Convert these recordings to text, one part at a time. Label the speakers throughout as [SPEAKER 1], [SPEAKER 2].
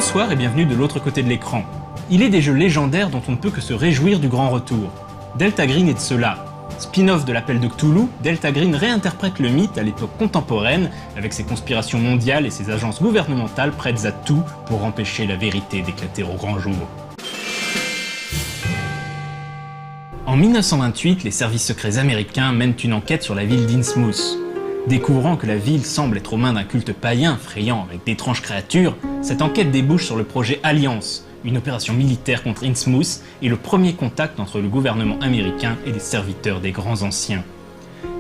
[SPEAKER 1] Bonsoir et bienvenue de l'autre côté de l'écran. Il est des jeux légendaires dont on ne peut que se réjouir du grand retour. Delta Green est de cela. Spin-off de l'appel de Cthulhu, Delta Green réinterprète le mythe à l'époque contemporaine, avec ses conspirations mondiales et ses agences gouvernementales prêtes à tout pour empêcher la vérité d'éclater au grand jour. En 1928, les services secrets américains mènent une enquête sur la ville d'Innsmouth. Découvrant que la ville semble être aux mains d'un culte païen frayant avec d'étranges créatures, cette enquête débouche sur le projet Alliance, une opération militaire contre Innsmouth et le premier contact entre le gouvernement américain et les serviteurs des grands anciens.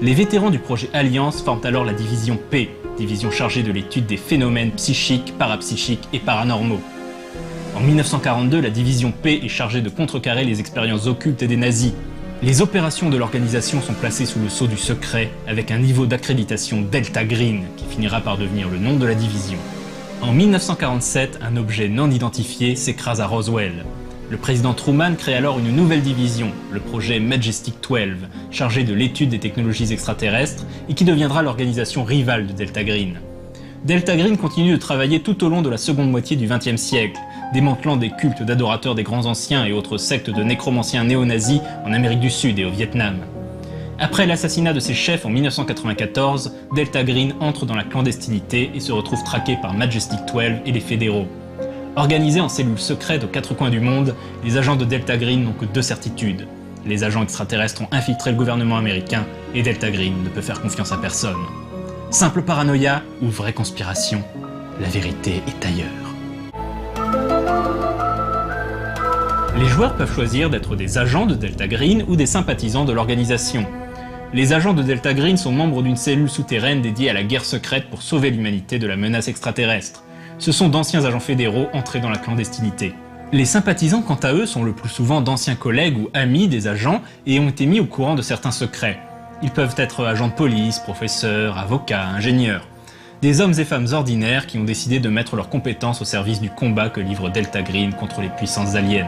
[SPEAKER 1] Les vétérans du projet Alliance forment alors la division P, division chargée de l'étude des phénomènes psychiques, parapsychiques et paranormaux. En 1942, la division P est chargée de contrecarrer les expériences occultes des nazis. Les opérations de l'organisation sont placées sous le sceau du secret, avec un niveau d'accréditation Delta Green, qui finira par devenir le nom de la division. En 1947, un objet non identifié s'écrase à Roswell. Le président Truman crée alors une nouvelle division, le projet Majestic 12, chargé de l'étude des technologies extraterrestres et qui deviendra l'organisation rivale de Delta Green. Delta Green continue de travailler tout au long de la seconde moitié du XXe siècle, démantelant des cultes d'adorateurs des grands anciens et autres sectes de nécromanciens néo-nazis en Amérique du Sud et au Vietnam. Après l'assassinat de ses chefs en 1994, Delta Green entre dans la clandestinité et se retrouve traqué par Majestic 12 et les fédéraux. Organisés en cellules secrètes aux quatre coins du monde, les agents de Delta Green n'ont que deux certitudes. Les agents extraterrestres ont infiltré le gouvernement américain et Delta Green ne peut faire confiance à personne. Simple paranoïa ou vraie conspiration, la vérité est ailleurs. Les joueurs peuvent choisir d'être des agents de Delta Green ou des sympathisants de l'organisation. Les agents de Delta Green sont membres d'une cellule souterraine dédiée à la guerre secrète pour sauver l'humanité de la menace extraterrestre. Ce sont d'anciens agents fédéraux entrés dans la clandestinité. Les sympathisants, quant à eux, sont le plus souvent d'anciens collègues ou amis des agents et ont été mis au courant de certains secrets. Ils peuvent être agents de police, professeurs, avocats, ingénieurs. Des hommes et femmes ordinaires qui ont décidé de mettre leurs compétences au service du combat que livre Delta Green contre les puissances aliens.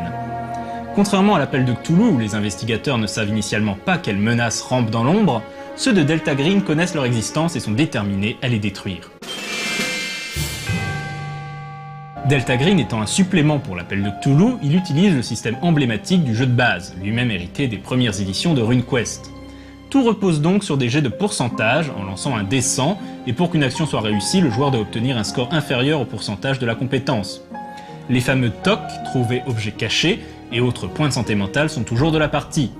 [SPEAKER 1] Contrairement à l'appel de Cthulhu où les investigateurs ne savent initialement pas quelles menaces rampent dans l'ombre, ceux de Delta Green connaissent leur existence et sont déterminés à les détruire. Delta Green étant un supplément pour l'appel de Cthulhu, il utilise le système emblématique du jeu de base, lui-même hérité des premières éditions de RuneQuest. Tout repose donc sur des jets de pourcentage en lançant un dé 100, et pour qu'une action soit réussie, le joueur doit obtenir un score inférieur au pourcentage de la compétence. Les fameux TOC, trouvés objets cachés, et autres points de santé mentale sont toujours de la partie.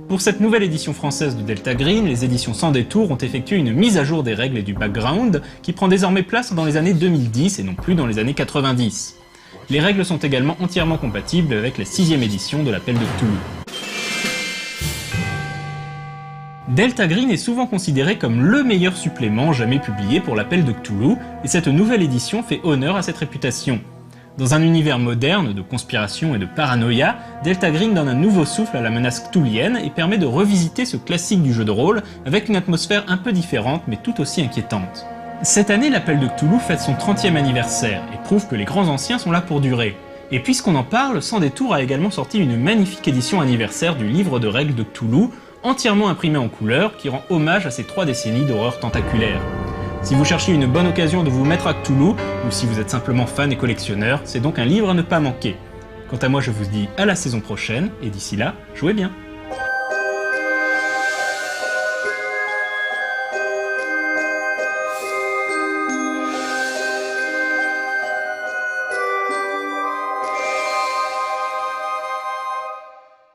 [SPEAKER 1] Pour cette nouvelle édition française de Delta Green, les éditions Sans Détour ont effectué une mise à jour des règles et du background qui prend désormais place dans les années 2010 et non plus dans les années 90. Les règles sont également entièrement compatibles avec la 6ème édition de l'appel de Cthulhu. Delta Green est souvent considéré comme le meilleur supplément jamais publié pour l'appel de Cthulhu, et cette nouvelle édition fait honneur à cette réputation. Dans un univers moderne de conspiration et de paranoïa, Delta Green donne un nouveau souffle à la menace cthulhienne et permet de revisiter ce classique du jeu de rôle avec une atmosphère un peu différente mais tout aussi inquiétante. Cette année, l'appel de Cthulhu fête son 30e anniversaire et prouve que les grands anciens sont là pour durer. Et puisqu'on en parle, Sans Détour a également sorti une magnifique édition anniversaire du livre de règles de Cthulhu, entièrement imprimé en couleur, qui rend hommage à ces 3 décennies d'horreur tentaculaire. Si vous cherchez une bonne occasion de vous mettre à Cthulhu, ou si vous êtes simplement fan et collectionneur, c'est donc un livre à ne pas manquer. Quant à moi, je vous dis à la saison prochaine, et d'ici là, jouez bien!